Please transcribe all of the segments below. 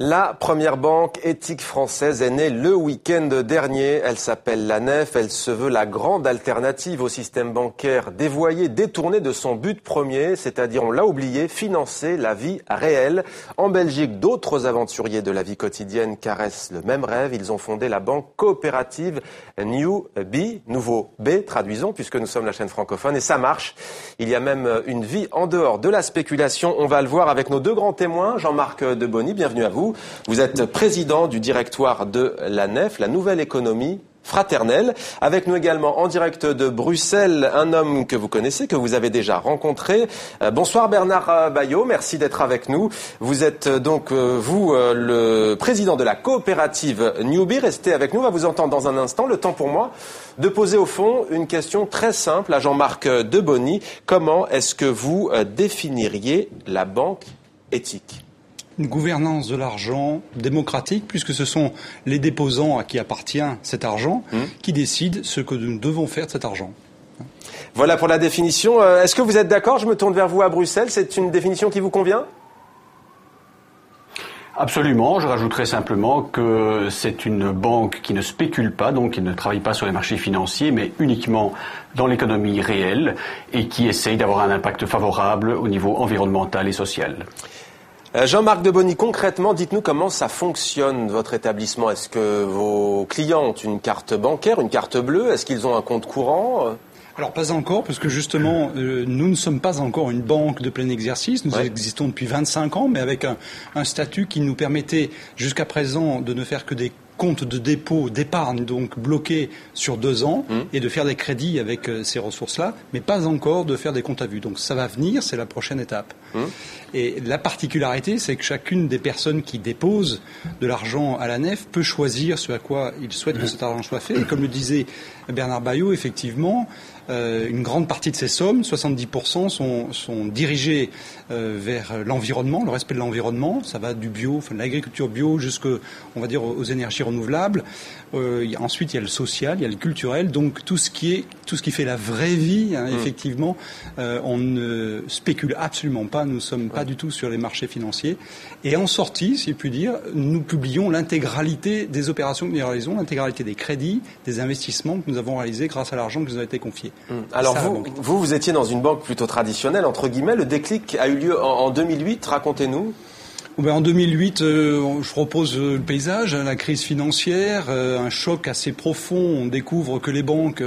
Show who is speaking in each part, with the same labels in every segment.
Speaker 1: La première banque éthique française est née le week-end dernier. Elle s'appelle l'ANEF. Elle se veut la grande alternative au système bancaire dévoyé, détourné de son but premier, c'est-à-dire, on l'a oublié, financer la vie réelle. En Belgique, d'autres aventuriers de la vie quotidienne caressent le même rêve. Ils ont fondé la banque coopérative New B, nouveau B, traduisons, puisque nous sommes la chaîne francophone, et ça marche. Il y a même une vie en dehors de la spéculation. On va le voir avec nos deux grands témoins. Jean-Marc Debonny, bienvenue à vous. Vous êtes président du directoire de l'ANEF, la nouvelle économie fraternelle. Avec nous également en direct de Bruxelles, un homme que vous connaissez, que vous avez déjà rencontré. Bonsoir Bernard Bayot, merci d'être avec nous. Vous êtes donc, le président de la coopérative Newbie. Restez avec nous, on va vous entendre dans un instant. Le temps pour moi de poser au fond une question très simple à Jean-Marc Debonny. Comment est-ce que vous définiriez la banque éthique ?
Speaker 2: Une gouvernance de l'argent démocratique, puisque ce sont les déposants à qui appartient cet argent qui décident ce que nous devons faire de cet argent.
Speaker 1: Voilà pour la définition. Est-ce que vous êtes d'accord ? Je me tourne vers vous à Bruxelles. C'est une définition qui vous convient ?
Speaker 3: Absolument. Je rajouterai simplement que c'est une banque qui ne spécule pas, donc qui ne travaille pas sur les marchés financiers, mais uniquement dans l'économie réelle et qui essaye d'avoir un impact favorable au niveau environnemental et social.
Speaker 1: Jean-Marc Debonny, concrètement, dites-nous comment ça fonctionne, votre établissement. Est-ce que vos clients ont une carte bancaire, une carte bleue ? Est-ce qu'ils ont un compte courant ?
Speaker 2: Alors pas encore, parce que justement, nous ne sommes pas encore une banque de plein exercice. Nous existons depuis 25 ans, mais avec un statut qui nous permettait jusqu'à présent de ne faire que des comptes de dépôt, d'épargne, donc bloqués sur 2 ans, et de faire des crédits avec ces ressources-là, mais pas encore de faire des comptes à vue. Donc ça va venir, c'est la prochaine étape. Et la particularité, c'est que chacune des personnes qui déposent de l'argent à l'ANEF peut choisir ce à quoi il souhaite que cet argent soit fait. Et comme le disait Bernard Bayot, effectivement, une grande partie de ces sommes, 70%, sont dirigées vers l'environnement, le respect de l'environnement. Ça va du bio, de l'agriculture bio jusqu'aux, on va dire, aux énergies renouvelables. Ensuite, il y a le social, il y a le culturel. Donc tout ce qui fait la vraie vie, effectivement, on ne spécule absolument pas. Nous ne sommes pas du tout sur les marchés financiers. Et en sortie, si je puis dire, nous publions l'intégralité des opérations que nous réalisons, l'intégralité des crédits, des investissements que nous avons réalisés grâce à l'argent qui nous a été confié.
Speaker 1: Alors vous étiez dans une banque plutôt traditionnelle, entre guillemets. Le déclic a eu lieu en 2008. Racontez-nous.
Speaker 2: En 2008, je repose le paysage, la crise financière, un choc assez profond. On découvre que les banques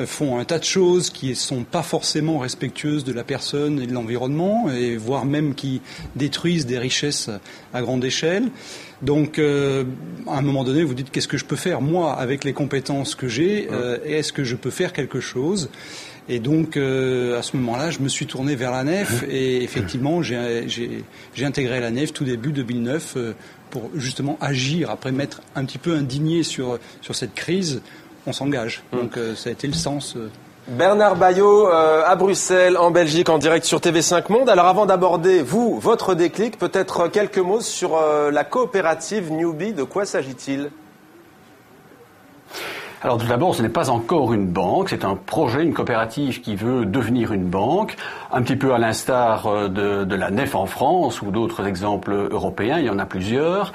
Speaker 2: font un tas de choses qui ne sont pas forcément respectueuses de la personne et de l'environnement, et voire même qui détruisent des richesses à grande échelle. Donc, à un moment donné, vous dites, qu'est-ce que je peux faire, moi, avec les compétences que j'ai, est-ce que je peux faire quelque chose ? Et donc, à ce moment-là, je me suis tourné vers l'ANEF et effectivement, j'ai intégré l'ANEF tout début 2009 pour justement agir, après m'être un petit peu indigné sur cette crise. On s'engage. Donc, ça a été le sens.
Speaker 1: Bernard Bayot, à Bruxelles, en Belgique, en direct sur TV5 Monde. Alors, avant d'aborder, votre déclic, peut-être quelques mots sur la coopérative Newbie. De quoi s'agit-il ?
Speaker 3: Alors tout d'abord, ce n'est pas encore une banque, c'est un projet, une coopérative qui veut devenir une banque, un petit peu à l'instar de la NEF en France ou d'autres exemples européens, il y en a plusieurs.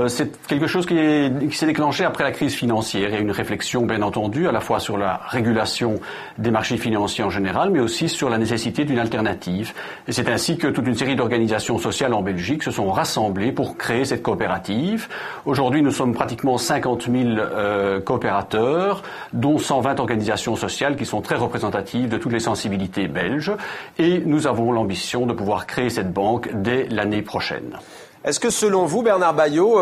Speaker 3: C'est quelque chose qui s'est déclenché après la crise financière. Il y a une réflexion, bien entendu, à la fois sur la régulation des marchés financiers en général, mais aussi sur la nécessité d'une alternative. Et c'est ainsi que toute une série d'organisations sociales en Belgique se sont rassemblées pour créer cette coopérative. Aujourd'hui, nous sommes pratiquement 50 000 coopérateurs, dont 120 organisations sociales qui sont très représentatives de toutes les sensibilités belges. Et nous avons l'ambition de pouvoir créer cette banque dès l'année prochaine.
Speaker 1: Est-ce que selon vous, Bernard Bayot,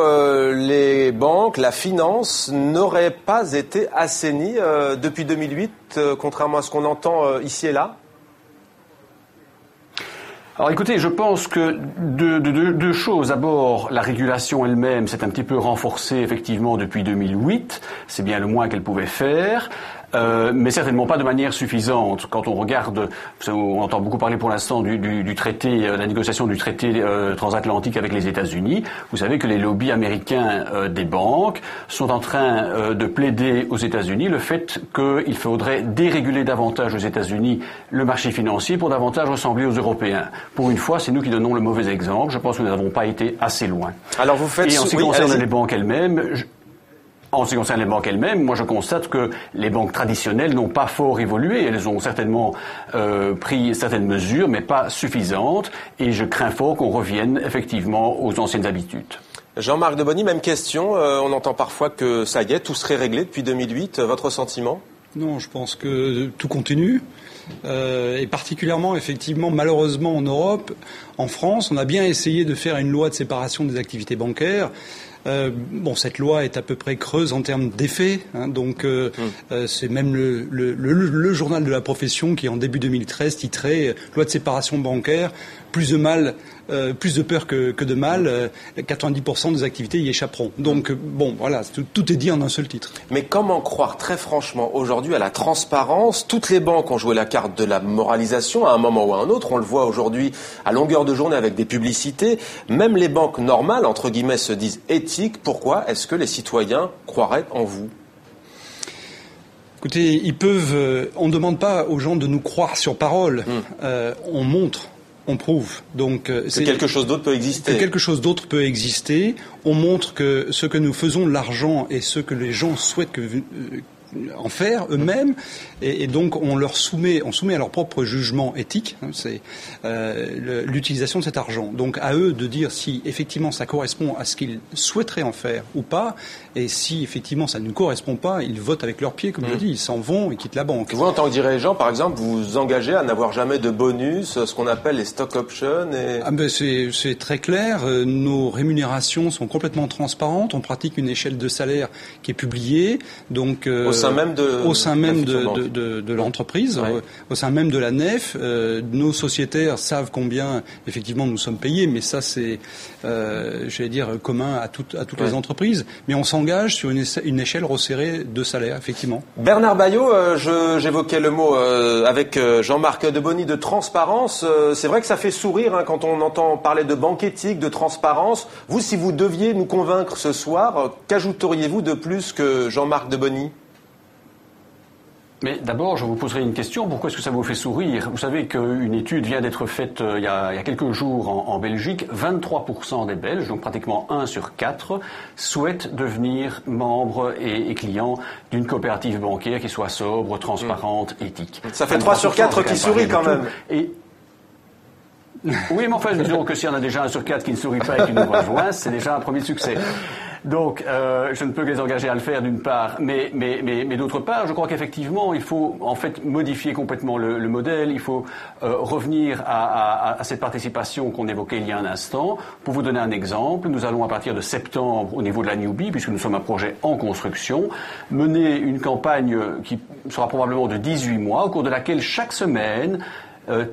Speaker 1: les banques, la finance n'auraient pas été assainies depuis 2008, contrairement à ce qu'on entend ici et là ?
Speaker 3: Alors écoutez, je pense que deux choses. D'abord, la régulation elle-même s'est un petit peu renforcée effectivement depuis 2008. C'est bien le moins qu'elle pouvait faire. mais certainement pas de manière suffisante. Quand on regarde, on entend beaucoup parler pour l'instant du traité, la négociation du traité transatlantique avec les États-Unis. Vous savez que les lobbies américains des banques sont en train de plaider aux États-Unis le fait qu'il faudrait déréguler davantage aux États-Unis le marché financier pour davantage ressembler aux Européens. Pour une fois, c'est nous qui donnons le mauvais exemple. Je pense que nous n'avons pas été assez loin.
Speaker 1: Alors vous faites...
Speaker 3: Et en ce qui concerne les banques elles-mêmes... En ce qui concerne les banques elles-mêmes, moi je constate que les banques traditionnelles n'ont pas fort évolué. Elles ont certainement pris certaines mesures, mais pas suffisantes. Et je crains fort qu'on revienne effectivement aux anciennes habitudes.
Speaker 1: Jean-Marc Debonny, même question. On entend parfois que ça y est, tout serait réglé depuis 2008. Votre sentiment ?
Speaker 2: Non, je pense que tout continue. Et particulièrement, effectivement, malheureusement en Europe, en France, on a bien essayé de faire une loi de séparation des activités bancaires. Cette loi est à peu près creuse en termes d'effet, donc c'est même le journal de la profession qui en début 2013 titrait loi de séparation bancaire, plus de peur que de mal, 90% des activités y échapperont. Donc voilà, tout est dit en un seul titre.
Speaker 1: Mais comment croire très franchement aujourd'hui à la transparence ? Toutes les banques ont joué la carte de la moralisation à un moment ou à un autre. On le voit aujourd'hui à longueur de journée avec des publicités. Même les banques normales, entre guillemets, se disent éthiques. Pourquoi est-ce que les citoyens croiraient en vous ?
Speaker 2: Écoutez, on ne demande pas aux gens de nous croire sur parole. On montre. On prouve. Donc,
Speaker 1: que quelque chose d'autre peut exister.
Speaker 2: Que quelque chose d'autre peut exister. On montre que ce que nous faisons de l'argent et ce que les gens souhaitent en faire eux-mêmes, et donc on soumet à leur propre jugement éthique, c'est l'utilisation de cet argent. Donc à eux de dire si effectivement ça correspond à ce qu'ils souhaiteraient en faire ou pas, et si effectivement ça ne correspond pas, ils votent avec leurs pieds, comme je dis, ils s'en vont et quittent la banque.
Speaker 1: Vous, en tant que dirigeant, par exemple, vous vous engagez à n'avoir jamais de bonus, ce qu'on appelle les stock options
Speaker 2: c'est très clair, nos rémunérations sont complètement transparentes, on pratique une échelle de salaire qui est publiée, donc au sein même de l'entreprise, au sein même de la nef, nos sociétaires savent combien effectivement nous sommes payés, mais ça c'est, commun à toutes les entreprises. Mais on s'engage sur une échelle resserrée de salaire, effectivement.
Speaker 1: Bernard Bayot, j'évoquais le mot avec Jean-Marc Debonny de transparence. C'est vrai que ça fait sourire quand on entend parler de banque éthique, de transparence. Vous, si vous deviez nous convaincre ce soir, qu'ajouteriez-vous de plus que Jean-Marc Debonny ?
Speaker 3: Mais d'abord, je vous poserai une question. Pourquoi est-ce que ça vous fait sourire ? Vous savez qu'une étude vient d'être faite il y a quelques jours en Belgique. 23% des Belges, donc pratiquement 1 sur 4, souhaitent devenir membres et clients d'une coopérative bancaire qui soit sobre, transparente, éthique.
Speaker 1: Ça fait 3 sur 4 qui sourient quand même.
Speaker 3: Oui, mais enfin, disons que s'il y en a déjà 1 sur 4 qui ne sourit pas et qui nous rejoint, c'est déjà un premier succès. Donc, je ne peux que les engager à le faire d'une part, mais d'autre part, je crois qu'effectivement, il faut en fait modifier complètement le modèle. Il faut revenir à cette participation qu'on évoquait il y a un instant. Pour vous donner un exemple, nous allons à partir de septembre, au niveau de la Newbie, puisque nous sommes un projet en construction, mener une campagne qui sera probablement de 18 mois, au cours de laquelle chaque semaine,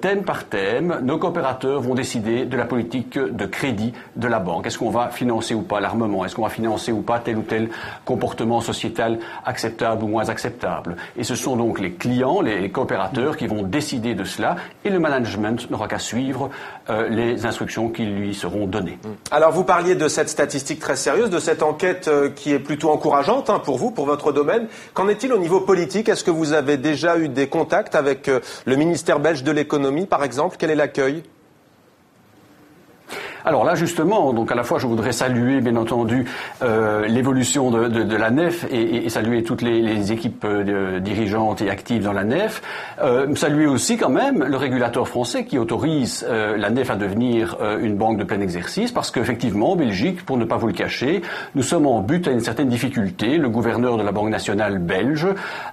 Speaker 3: thème par thème, nos coopérateurs vont décider de la politique de crédit de la banque. Est-ce qu'on va financer ou pas l'armement ? Est-ce qu'on va financer ou pas tel ou tel comportement sociétal acceptable ou moins acceptable ? Et ce sont donc les clients, les coopérateurs qui vont décider de cela, et le management n'aura qu'à suivre les instructions qui lui seront données.
Speaker 1: Alors vous parliez de cette statistique très sérieuse, de cette enquête qui est plutôt encourageante pour vous, pour votre domaine. Qu'en est-il au niveau politique ? Est-ce que vous avez déjà eu des contacts avec le ministère belge de l'économie, par exemple ? Quel est l'accueil ?
Speaker 3: Alors là, justement, donc à la fois, je voudrais saluer, bien entendu, l'évolution de la nef et saluer toutes les équipes dirigeantes et actives dans la nef. Saluer aussi, quand même, le régulateur français qui autorise la nef à devenir une banque de plein exercice, parce qu'effectivement, en Belgique, pour ne pas vous le cacher, nous sommes en but à une certaine difficulté. Le gouverneur de la Banque nationale belge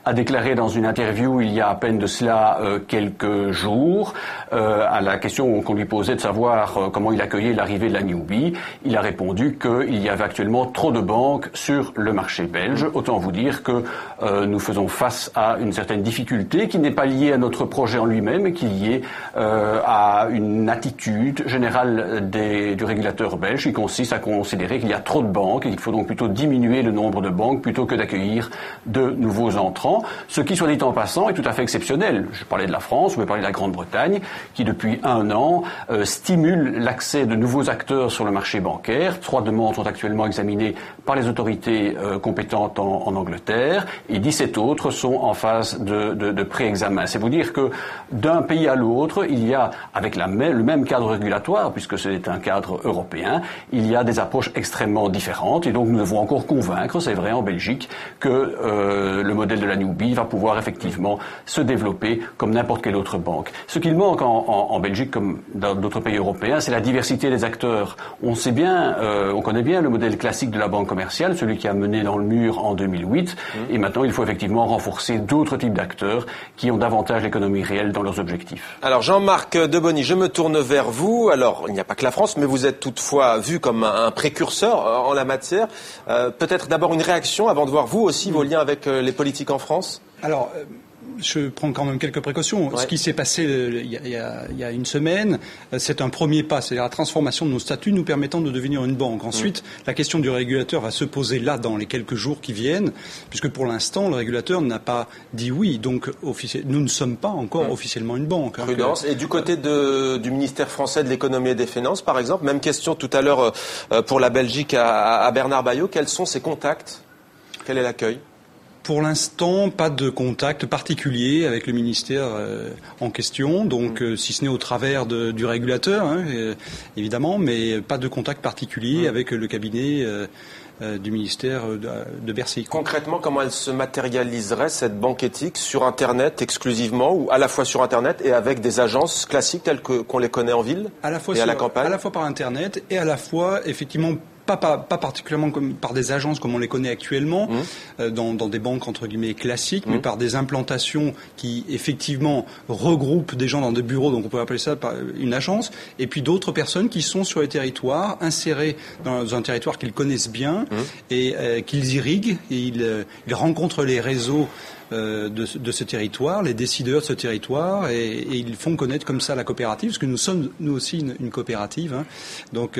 Speaker 3: a déclaré dans une interview il y a à peine de cela quelques jours, à la question qu'on lui posait de savoir comment il accueillait l'arrivée de la Newbie, il a répondu qu'il y avait actuellement trop de banques sur le marché belge. Autant vous dire que nous faisons face à une certaine difficulté qui n'est pas liée à notre projet en lui-même, mais qui est liée à une attitude générale du régulateur belge qui consiste à considérer qu'il y a trop de banques et qu'il faut donc plutôt diminuer le nombre de banques plutôt que d'accueillir de nouveaux entrants. Ce qui, soit dit en passant, est tout à fait exceptionnel. Je parlais de la France, je vais parler de la Grande-Bretagne, qui depuis 1 an stimule l'accès de nouveaux acteurs sur le marché bancaire. 3 demandes sont actuellement examinées par les autorités compétentes en Angleterre et 17 autres sont en phase de pré-examen. C'est vous dire que d'un pays à l'autre, il y a, avec le même cadre régulatoire, puisque c'est un cadre européen, il y a des approches extrêmement différentes et donc nous devons encore convaincre, c'est vrai en Belgique, que le modèle de la Newbie va pouvoir effectivement se développer comme n'importe quelle autre banque. Ce qu'il manque en Belgique comme dans d'autres pays européens, c'est la diversité des acteurs. On sait bien, on connaît bien le modèle classique de la banque commerciale, celui qui a mené dans le mur en 2008, et maintenant il faut effectivement renforcer d'autres types d'acteurs qui ont davantage l'économie réelle dans leurs objectifs.
Speaker 1: Alors Jean-Marc Debony, je me tourne vers vous. Alors il n'y a pas que la France, mais vous êtes toutefois vu comme un précurseur en la matière. Peut-être d'abord une réaction avant de voir vous aussi vos liens avec les politiques en France.
Speaker 2: Alors, je prends quand même quelques précautions. Ouais. Ce qui s'est passé il y a une semaine, c'est un premier pas, c'est la transformation de nos statuts nous permettant de devenir une banque. Ensuite, la question du régulateur va se poser là dans les quelques jours qui viennent, puisque pour l'instant, le régulateur n'a pas dit oui. Donc, nous ne sommes pas encore officiellement une banque.
Speaker 1: Prudence. Et du côté du ministère français de l'économie et des finances, par exemple, même question tout à l'heure pour la Belgique à Bernard Baillot. Quels sont ses contacts ? Quel est l'accueil ?
Speaker 2: Pour l'instant, pas de contact particulier avec le ministère en question, donc si ce n'est au travers du régulateur, évidemment, mais pas de contact particulier avec le cabinet du ministère de Bercy.
Speaker 1: Concrètement, comment elle se matérialiserait, cette banque éthique, sur Internet exclusivement, ou à la fois sur Internet et avec des agences classiques telles qu'on les connaît en ville
Speaker 2: à la fois
Speaker 1: et à la campagne ?
Speaker 2: À la fois par Internet et à la fois, effectivement, pas particulièrement par des agences comme on les connaît actuellement, dans des banques entre guillemets classiques, mais par des implantations qui effectivement regroupent des gens dans des bureaux, donc on peut appeler ça une agence, et puis d'autres personnes qui sont sur les territoires, insérées dans un territoire qu'ils connaissent bien et qu'ils irriguent, et ils rencontrent les réseaux de ce territoire, les décideurs de ce territoire, et ils font connaître comme ça la coopérative, parce que nous sommes nous aussi une coopérative. Donc,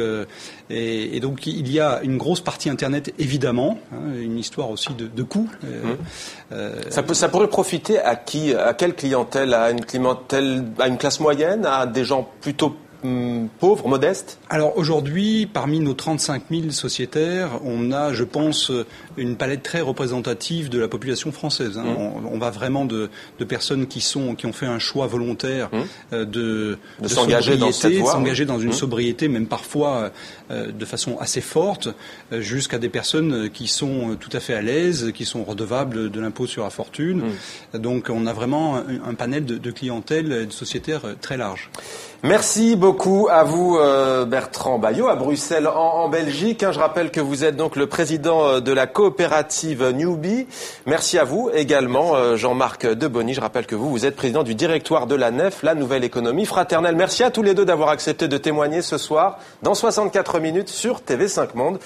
Speaker 2: et donc il y a une grosse partie Internet évidemment, une histoire aussi de coûts.
Speaker 1: Ça pourrait profiter à qui, à quelle clientèle, à une classe moyenne, à des gens plutôt pauvres, modestes ?
Speaker 2: Alors aujourd'hui, parmi nos 35 000 sociétaires, on a, je pense, une palette très représentative de la population française. On va vraiment de personnes qui ont fait un choix volontaire de
Speaker 1: s'engager dans cette voie,
Speaker 2: s'engager dans une sobriété, même parfois de façon assez forte, jusqu'à des personnes qui sont tout à fait à l'aise, qui sont redevables de l'impôt sur la fortune. Donc on a vraiment un panel de clientèle et de sociétaires très large.
Speaker 1: Merci beaucoup à vous Bertrand Baillot, à Bruxelles en Belgique. Je rappelle que vous êtes donc le président de la coopérative Newbie. Merci à vous également Jean-Marc Debony. Je rappelle que vous êtes président du directoire de la NEF, la nouvelle économie fraternelle. Merci à tous les deux d'avoir accepté de témoigner ce soir dans 64 minutes sur TV5 Monde.